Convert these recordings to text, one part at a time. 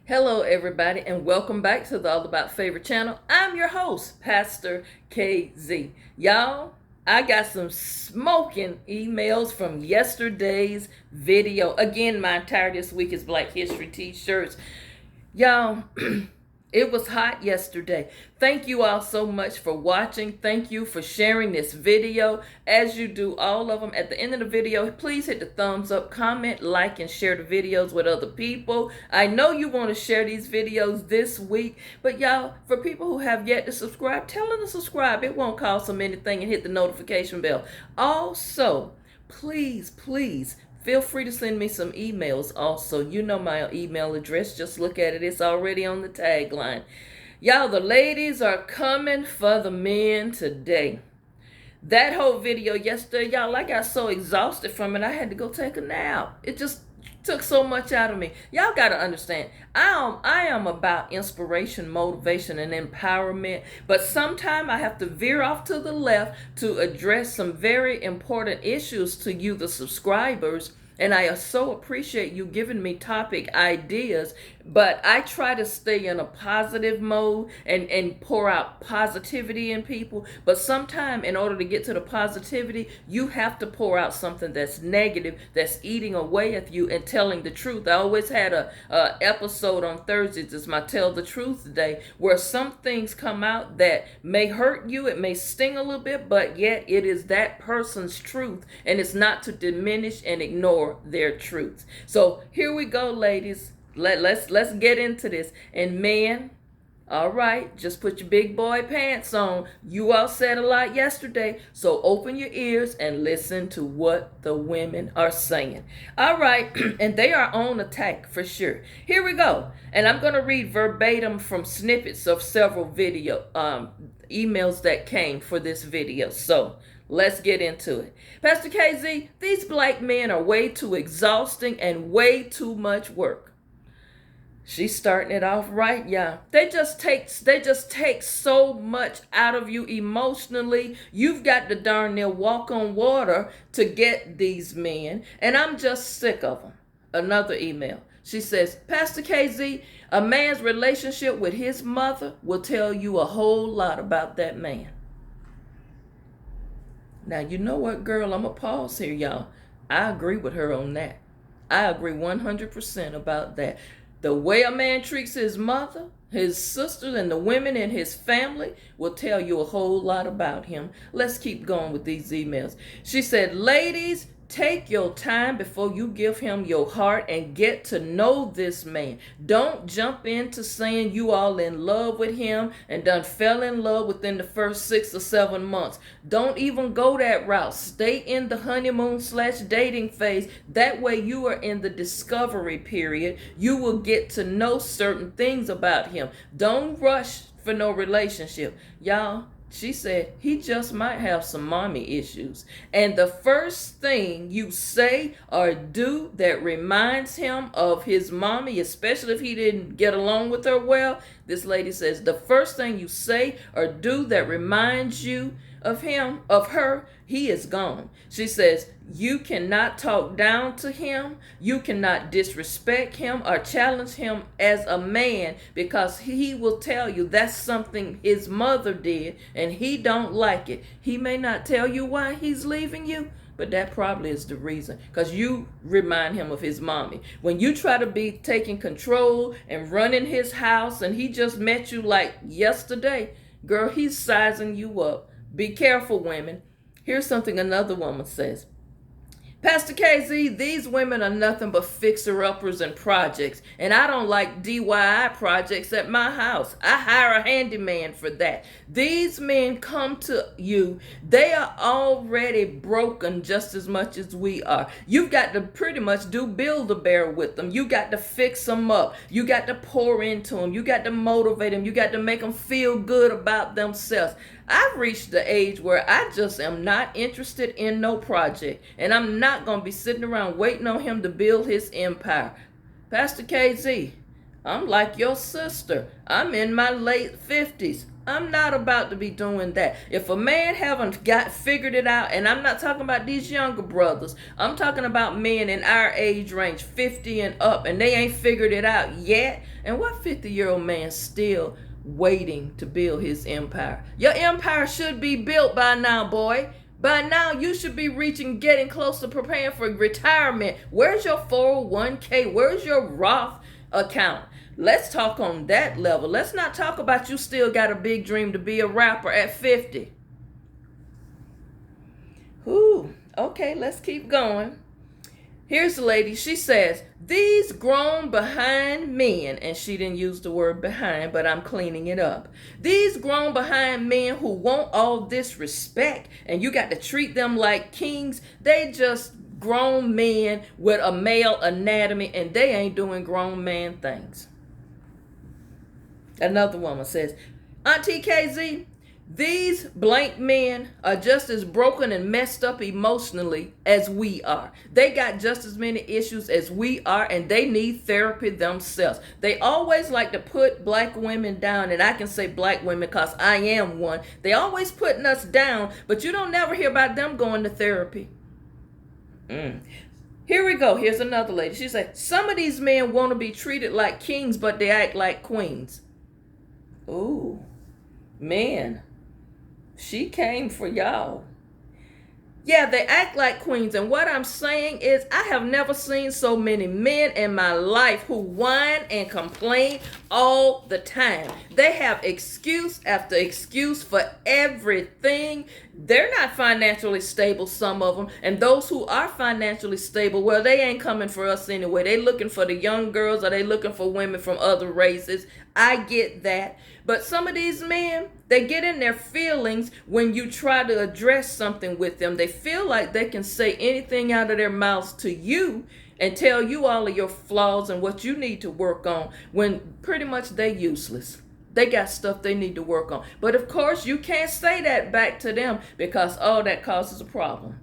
Hello, everybody, and welcome back to the All About Favorite channel. I'm your host, Pastor KZ. Y'all, I got some smoking emails from yesterday's video. Again, my entire this week is Black History t-shirts. Y'all, it was hot yesterday. Thank you all so much for watching. Thank you for sharing this video. As you do all of them, at the end of the video, please hit the thumbs up, comment, like, and share the videos with other people. I know you want to share these videos this week, but y'all, for people who have yet to subscribe, tell them to subscribe. It won't cost them anything, and hit the notification bell. Also, please, feel free to send me some emails also. You know my email address. Just look at it. It's already on the tagline. Y'all, the ladies are coming for the men today. That whole video yesterday, y'all, I got so exhausted from it, I had to go take a nap. It just took so much out of me. Y'all got to understand, I am about inspiration, motivation, and empowerment, but sometimes I have to veer off to the left to address some very important issues to you, the subscribers. And I so appreciate you giving me topic ideas, but I try to stay in a positive mode and pour out positivity in people. But sometimes in order to get to the positivity, you have to pour out something that's negative, that's eating away at you and telling the truth. I always had a episode on Thursdays, it's my Tell the Truth Day, where some things come out that may hurt you, it may sting a little bit, but yet it is that person's truth, and it's not to diminish and ignore their truths. So here we go, ladies. Let's get into this. And men, all right, just put your big boy pants on. You all said a lot yesterday, so open your ears and listen to what the women are saying. All right, and they are on attack for sure. Here we go. And I'm going to read verbatim from snippets of several video emails that came for this video. So let's get into it. Pastor KZ, these black men are way too exhausting and way too much work. She's starting it off right, y'all. They just take so much out of you emotionally. You've got to darn near walk on water to get these men, and I'm just sick of them. Another email. She says, Pastor KZ, a man's relationship with his mother will tell you a whole lot about that man. Now, you know what, girl? I'm going to pause here, y'all. I agree with her on that. I agree 100% about that. The way a man treats his mother, his sisters, and the women in his family will tell you a whole lot about him. Let's keep going with these emails. She said, ladies, take your time before you give him your heart and get to know this man. Don't jump into saying you all in love with him and done fell in love within the first 6 or 7 months. Don't even go that route. Stay in the honeymoon/dating phase. That way you are in the discovery period. You will get to know certain things about him. Don't rush for no relationship. Y'all, she said he just might have some mommy issues. And the first thing you say or do that reminds him of his mommy, especially if he didn't get along with her well, this lady says the first thing you say or do that reminds you of him, of her, he is gone. She says, you cannot talk down to him. You cannot disrespect him or challenge him as a man, because he will tell you that's something his mother did and he don't like it. He may not tell you why he's leaving you, but that probably is the reason, because you remind him of his mommy. When you try to be taking control and running his house and he just met you like yesterday, girl, he's sizing you up. Be careful, women. Here's something another woman says. Pastor KZ, these women are nothing but fixer-uppers and projects, and I don't like DIY projects at my house. I hire a handyman for that. These men come to you, they are already broken just as much as we are. You've got to pretty much do Build-A-Bear with them. You got to fix them up. You got to pour into them. You got to motivate them. You got to make them feel good about themselves. I've reached the age where I just am not interested in no project, and I'm not going to be sitting around waiting on him to build his empire. Pastor KZ, I'm like your sister. I'm in my late 50s. I'm not about to be doing that. If a man haven't got figured it out, and I'm not talking about these younger brothers, I'm talking about men in our age range, 50 and up, and they ain't figured it out yet. And what 50-year-old man still waiting to build his empire? Your empire should be built by now, boy. By now, you should be reaching, getting close to preparing for retirement. Where's your 401k? Where's your Roth account? Let's talk on that level. Let's not talk about you still got a big dream to be a rapper at 50. Ooh, okay, let's keep going. Here's the lady. She says, these grown behind men, and she didn't use the word behind, but I'm cleaning it up. These grown behind men who want all this respect, and you got to treat them like kings, they just grown men with a male anatomy, and they ain't doing grown man things. Another woman says, Auntie KZ, these blank men are just as broken and messed up emotionally as we are. They got just as many issues as we are, and they need therapy themselves. They always like to put black women down, and I can say black women because I am one. They always putting us down, but you don't never hear about them going to therapy. Here we go. Here's another lady. She said, some of these men want to be treated like kings, but they act like queens. Ooh, man. She came for y'all. Yeah, they act like queens. And what I'm saying is, I have never seen so many men in my life who whine and complain all the time. They have excuse after excuse for everything. They're not financially stable, some of them. And those who are financially stable, well, they ain't coming for us anyway. They looking for the young girls, or they looking for women from other races. I get that. But some of these men, they get in their feelings when you try to address something with them. They feel like they can say anything out of their mouths to you and tell you all of your flaws and what you need to work on, when pretty much they useless. They got stuff they need to work on. But of course, you can't say that back to them, because all that causes a problem.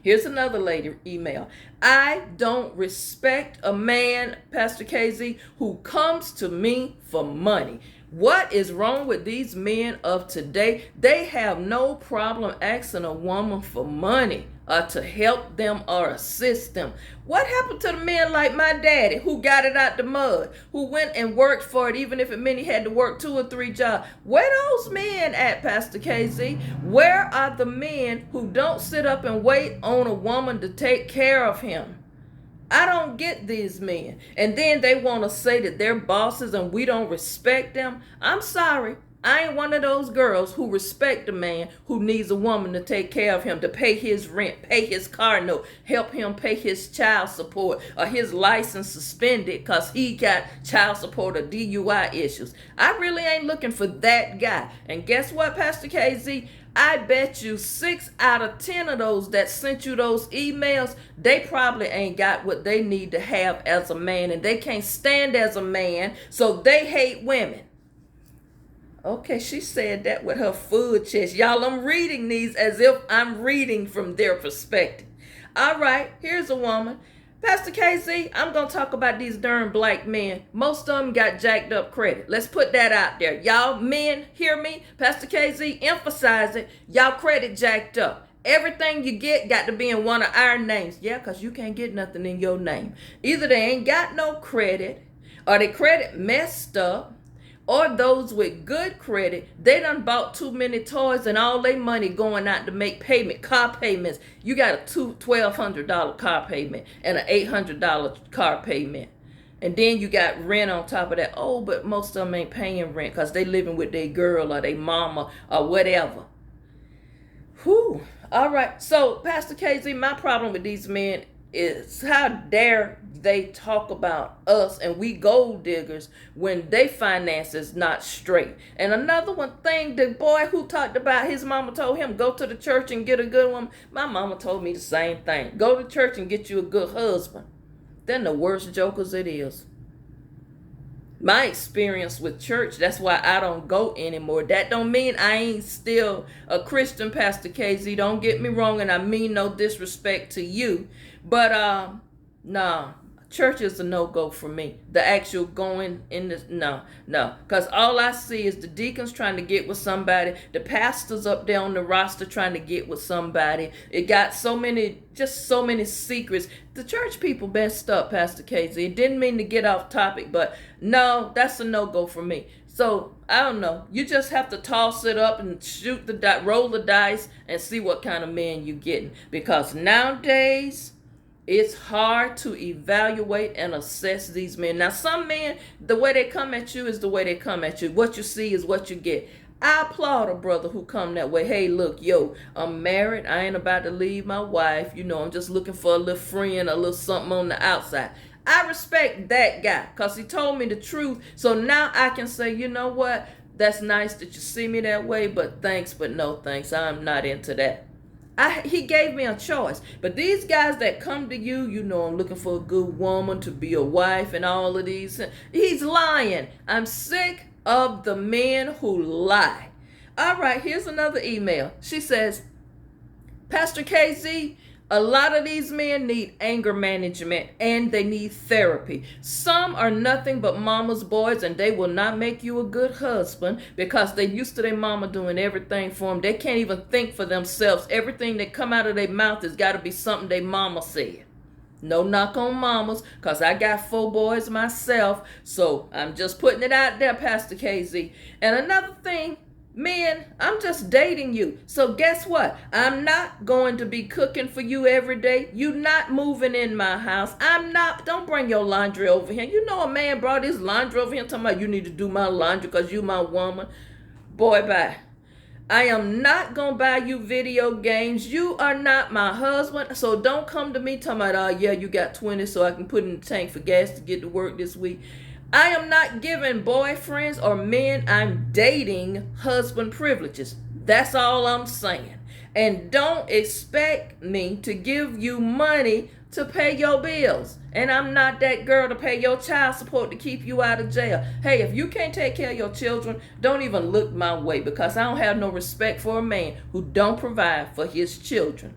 Here's another lady email. I don't respect a man, Pastor KZ, who comes to me for money. What is wrong with these men of today? They have no problem asking a woman for money or to help them or assist them. What happened to the men like my daddy, who got it out the mud, who went and worked for it, even if it meant he had to work 2 or 3 jobs? Where those men at, Pastor KZ? Where are the men who don't sit up and wait on a woman to take care of him? I don't get these men. And then they want to say that they're bosses and we don't respect them. I'm sorry. I ain't one of those girls who respect a man who needs a woman to take care of him, to pay his rent, pay his car note, help him pay his child support, or his license suspended because he got child support or DUI issues. I really ain't looking for that guy. And guess what, Pastor KZ? I bet you 6 out of 10 of those that sent you those emails, they probably ain't got what they need to have as a man, and they can't stand as a man, so they hate women. Okay, she said that with her full chest. Y'all, I'm reading these as if I'm reading from their perspective. All right, here's a woman. Pastor KZ, I'm going to talk about these darn black men. Most of them got jacked up credit. Let's put that out there. Y'all men, hear me? Pastor KZ, emphasize it. Y'all credit jacked up. Everything you get got to be in one of our names. Yeah, because you can't get nothing in your name. Either they ain't got no credit, or their credit messed up, or those with good credit, they done bought too many toys and all their money going out to make car payments. You got a $1,200 car payment and an $800 car payment. And then you got rent on top of that. Oh, but most of them ain't paying rent because they living with their girl or their mama or whatever. Whew. All right. So, Pastor KZ, my problem with these men is how dare they talk about us and we gold diggers when they finances not straight. And another one thing, the boy who talked about his mama told him, go to the church and get a good one. My mama told me the same thing. Go to church and get you a good husband. They're the worst jokers it is. My experience with church, that's why I don't go anymore. That don't mean I ain't still a Christian, Pastor KZ. Don't get me wrong, and I mean no disrespect to you. But, nah, church is a no-go for me. The actual going in this, no, no. Because all I see is the deacons trying to get with somebody, the pastors up there on the roster trying to get with somebody. It got so many secrets. The church people messed up, Pastor Casey. It didn't mean to get off topic, but no, that's a no-go for me. So, I don't know. You just have to toss it up and roll the dice and see what kind of man you're getting. Because nowadays, it's hard to evaluate and assess these men. Now, some men, the way they come at you is the way they come at you. What you see is what you get. I applaud a brother who come that way. Hey, look, yo, I'm married. I ain't about to leave my wife. I'm just looking for a little friend, a little something on the outside. I respect that guy because he told me the truth. So now I can say, you know what? That's nice that you see me that way, but thanks, but no thanks. I'm not into that. He gave me a choice. But these guys that come to you, I'm looking for a good woman to be a wife and all of these. He's lying. I'm sick of the men who lie. All right, here's another email. She says, Pastor KZ, a lot of these men need anger management and they need therapy. Some are nothing but mama's boys and they will not make you a good husband because they're used to their mama doing everything for them. They can't even think for themselves. Everything that come out of their mouth has got to be something their mama said. No knock on mamas, because I got 4 boys myself. So I'm just putting it out there, Pastor KZ. And another thing, men, I'm just dating you. So guess what? I'm not going to be cooking for you every day. You not moving in my house. Don't bring your laundry over here. A man brought his laundry over here talking about you need to do my laundry because you my woman. Boy, bye. I am not going to buy you video games. You are not my husband. So don't come to me talking about, you got 20 so I can put in the tank for gas to get to work this week. I am not giving boyfriends or men I'm dating husband privileges. That's all I'm saying. And don't expect me to give you money to pay your bills. And I'm not that girl to pay your child support to keep you out of jail. Hey, if you can't take care of your children, don't even look my way because I don't have no respect for a man who don't provide for his children.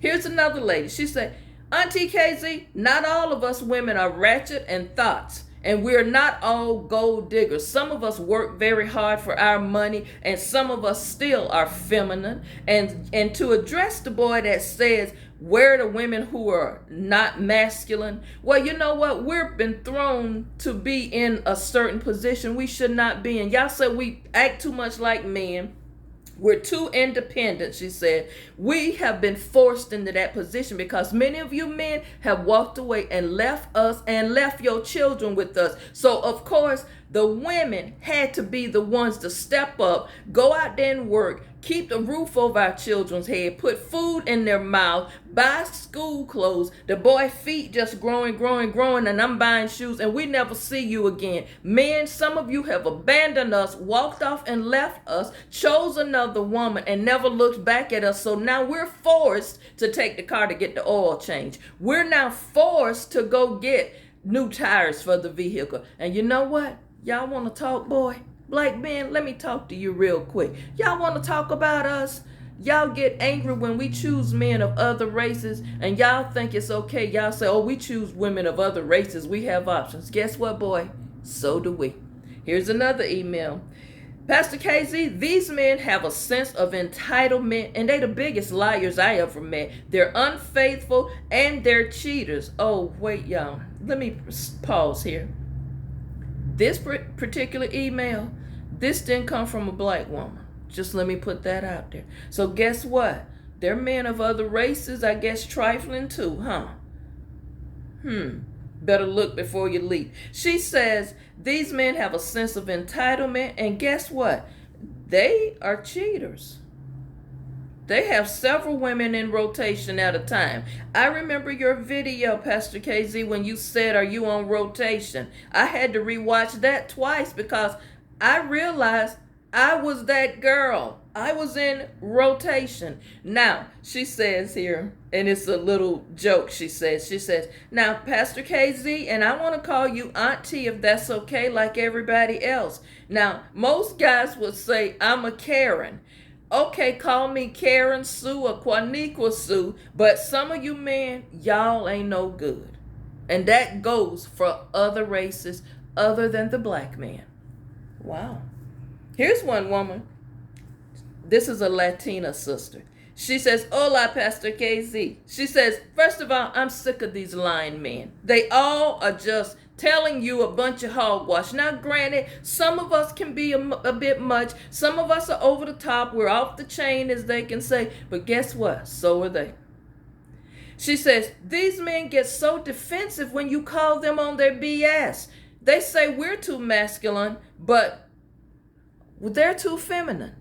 Here's another lady. She said, Auntie KZ, not all of us women are ratchet and thoughts. And we're not all gold diggers. Some of us work very hard for our money, and some of us still are feminine. And to address the boy that says, where the women who are not masculine? Well, you know what? We've been thrown to be in a certain position we should not be in. Y'all say we act too much like men. We're too independent, she said. We have been forced into that position because many of you men have walked away and left us and left your children with us. So, of course, the women had to be the ones to step up, go out there and work, keep the roof over our children's head, put food in their mouth, buy school clothes. The boy feet just growing, and I'm buying shoes, and we never see you again. Men, some of you have abandoned us, walked off and left us, chose another woman, and never looked back at us. So now we're forced to take the car to get the oil change. We're now forced to go get new tires for the vehicle. And you know what? Y'all want to talk, boy? Black men, let me talk to you real quick. Y'all want to talk about us? Y'all get angry when we choose men of other races, and y'all think it's okay. Y'all say, oh, we choose women of other races. We have options. Guess what, boy? So do we. Here's another email. Pastor KZ, these men have a sense of entitlement, and they're the biggest liars I ever met. They're unfaithful, and they're cheaters. Oh, wait, y'all. Let me pause here. This particular email, this didn't come from a black woman. Just let me put that out there. So guess what? They're men of other races, I guess trifling too, huh? Better look before you leap. She says these men have a sense of entitlement, and guess what? They are cheaters. They have several women in rotation at a time. I remember your video, Pastor KZ, when you said, are you on rotation? I had to rewatch that twice because I realized I was that girl. I was in rotation. Now, she says here, and it's a little joke, she says, now, Pastor KZ, and I want to call you Auntie if that's okay, like everybody else. Now, most guys would say, I'm a Karen. Okay, call me Karen Sue or Quaniqua Sue, but some of you men, y'all ain't no good. And that goes for other races other than the black man. Wow. Here's one woman. This is a Latina sister. She says, "Hola, Pastor KZ." She says, "First of all, I'm sick of these lying men. They all are just telling you a bunch of hogwash. Now, granted, some of us can be a bit much. Some of us are over the top. We're off the chain, as they can say. But guess what? So are they." She says, "These men get so defensive when you call them on their BS. They say we're too masculine, but they're too feminine."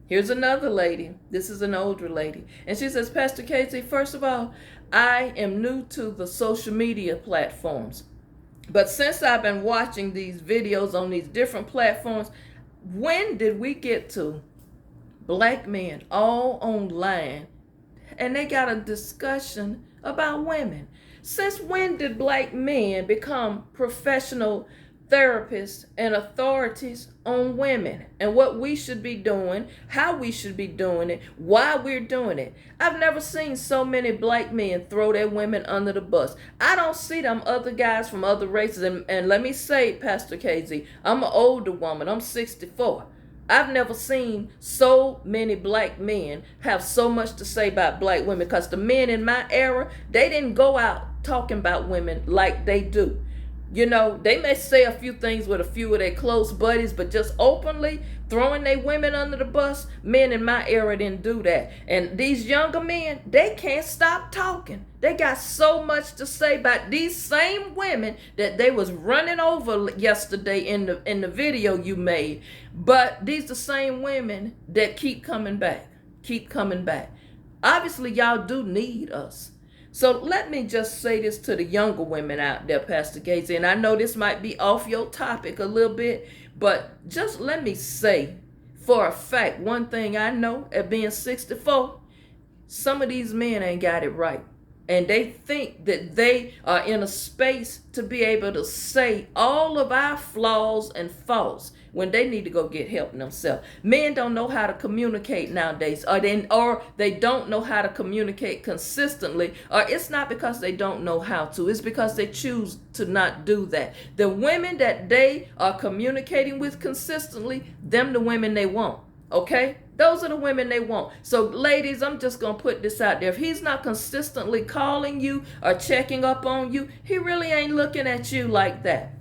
Here's another lady. This is an older lady. And she says, "Pastor Casey, first of all, I am new to the social media platforms. But since I've been watching these videos on these different platforms, when did we get to black men all online and they got a discussion about women? Since when did black men become professional therapists and authorities on women and what we should be doing, how we should be doing it, why we're doing it? I've never seen so many black men throw their women under the bus. I don't see them other guys from other races. And let me say, Pastor KZ, I'm an older woman. I'm 64. I've never seen so many black men have so much to say about black women, because the men in my era, they didn't go out talking about women like they do. You know, they may say a few things with a few of their close buddies, but just openly throwing their women under the bus, men in my era didn't do that. And these younger men, they can't stop talking. They got so much to say about these same women that they was running over yesterday in the video you made. But these the same women that keep coming back. Obviously, y'all do need us. So let me just say this to the younger women out there, Pastor Gates, and I know this might be off your topic a little bit, but just let me say for a fact, one thing I know at being 64, some of these men ain't got it right. And they think that they are in a space to be able to say all of our flaws and faults when they need to go get help themselves. Men don't know how to communicate nowadays, or they don't know how to communicate consistently, or it's not because they don't know how to, it's because they choose to not do that. The women that they are communicating with consistently, them the women they want, okay? Those are the women they want. So ladies, I'm just going to put this out there. If he's not consistently calling you or checking up on you, he really ain't looking at you like that.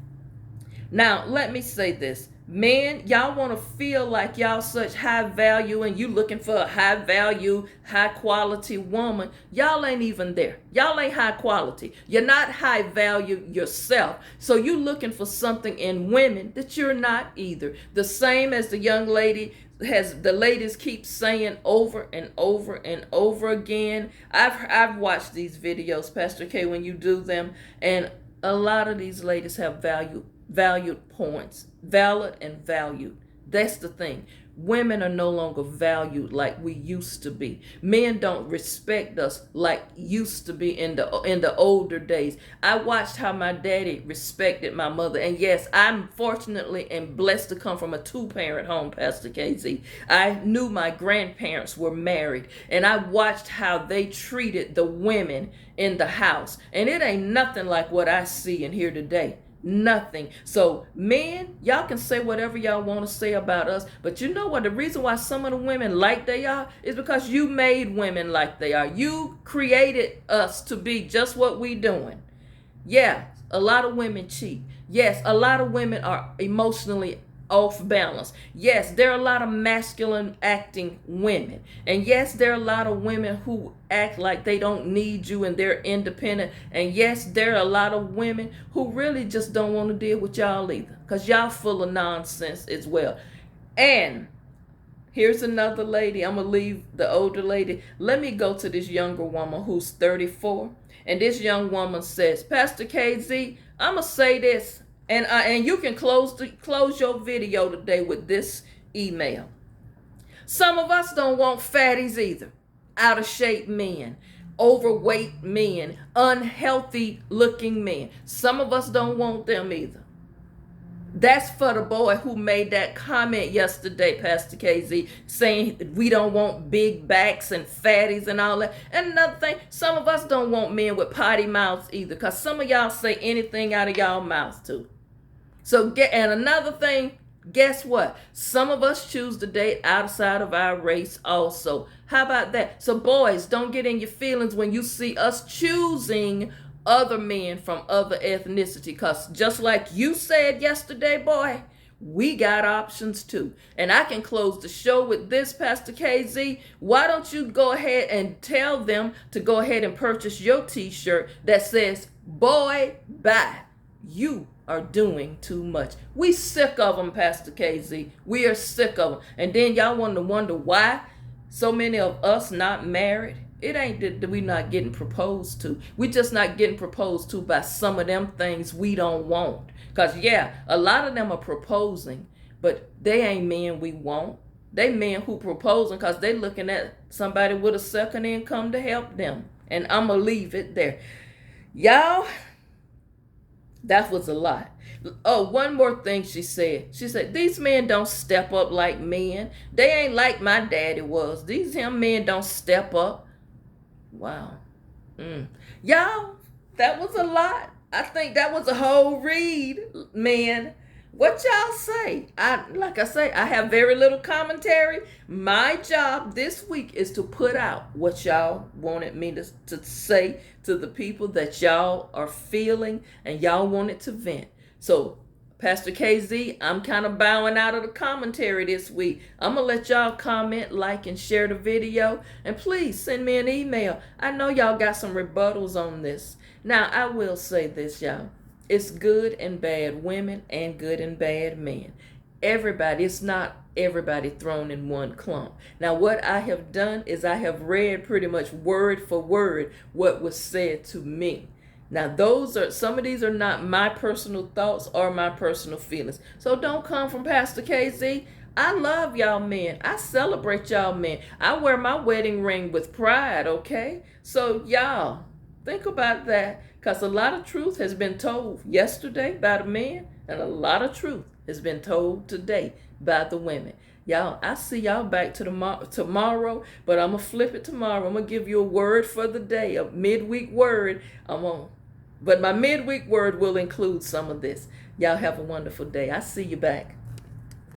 Now, let me say this. Men, y'all want to feel like y'all such high value and you looking for a high value, high quality woman. Y'all ain't even there. Y'all ain't high quality. You're not high value yourself. So you looking for something in women that you're not either. The same as the young lady the ladies keep saying over and over and over again. I've watched these videos, Pastor K, when you do them, and a lot of these ladies have valued points, valid and valued. That's the thing. Women are no longer valued like we used to be. Men don't respect us like used to be in the older days. I watched how my daddy respected my mother. And yes, I'm fortunately and blessed to come from a 2-parent home, Pastor KZ. I knew my grandparents were married, and I watched how they treated the women in the house. And it ain't nothing like what I see and hear today. Nothing. So men, y'all can say whatever y'all want to say about us, but you know what? The reason why some of the women like they are is because you made women like they are. You created us to be just what we doing. Yeah, a lot of women cheat. Yes, a lot of women are emotionally off balance. Yes, there are a lot of masculine acting women. And yes, there are a lot of women who act like they don't need you and they're independent. And yes, there are a lot of women who really just don't want to deal with y'all either, because y'all full of nonsense as well. And here's another lady. I'm going to leave the older lady. Let me go to this younger woman who's 34. And this young woman says, Pastor KZ, I'm going to say this. And you can close your video today with this email. Some of us don't want fatties either. Out of shape men, overweight men, unhealthy looking men. Some of us don't want them either. That's for the boy who made that comment yesterday, Pastor KZ, saying we don't want big backs and fatties and all that. And another thing, some of us don't want men with potty mouths either, because some of y'all say anything out of y'all mouths too. So and another thing, guess what? Some of us choose to date outside of our race also. How about that? So boys, don't get in your feelings when you see us choosing other men from other ethnicity, because just like you said yesterday, boy, we got options too. And I can close the show with this, Pastor KZ. Why don't you go ahead and tell them to go ahead and purchase your t-shirt that says, boy, bye, you are doing too much. We sick of them, Pastor KZ. We are sick of them. And then y'all want to wonder why so many of us not married. It ain't that we not getting proposed to. We just not getting proposed to by some of them things we don't want. Because, yeah, a lot of them are proposing, but they ain't men we want. They men who proposing because they looking at somebody with a second income to help them. And I'm going to leave it there. Y'all, that was a lot. Oh, one more thing she said. She said, these men don't step up like men. They ain't like my daddy was. These men don't step up. Wow. Y'all, that was a lot. I think that was a whole read, man. What y'all say? Like I say, I have very little commentary. My job this week is to put out what y'all wanted me to say to the people that y'all are feeling and y'all wanted to vent. So, Pastor KZ, I'm kind of bowing out of the commentary this week. I'm going to let y'all comment, like, and share the video. And please send me an email. I know y'all got some rebuttals on this. Now, I will say this, y'all. It's good and bad women and good and bad men. Everybody, it's not everybody thrown in one clump. Now, what I have done is I have read pretty much word for word what was said to me. Now, some of these are not my personal thoughts or my personal feelings. So don't come from Pastor KZ. I love y'all men. I celebrate y'all men. I wear my wedding ring with pride, okay? So y'all, think about that, because a lot of truth has been told yesterday by the men, and a lot of truth has been told today by the women. Y'all, I see y'all back to tomorrow, but I'm going to flip it tomorrow. I'm going to give you a word for the day, a midweek word. But my midweek word will include some of this. Y'all have a wonderful day. I see you back.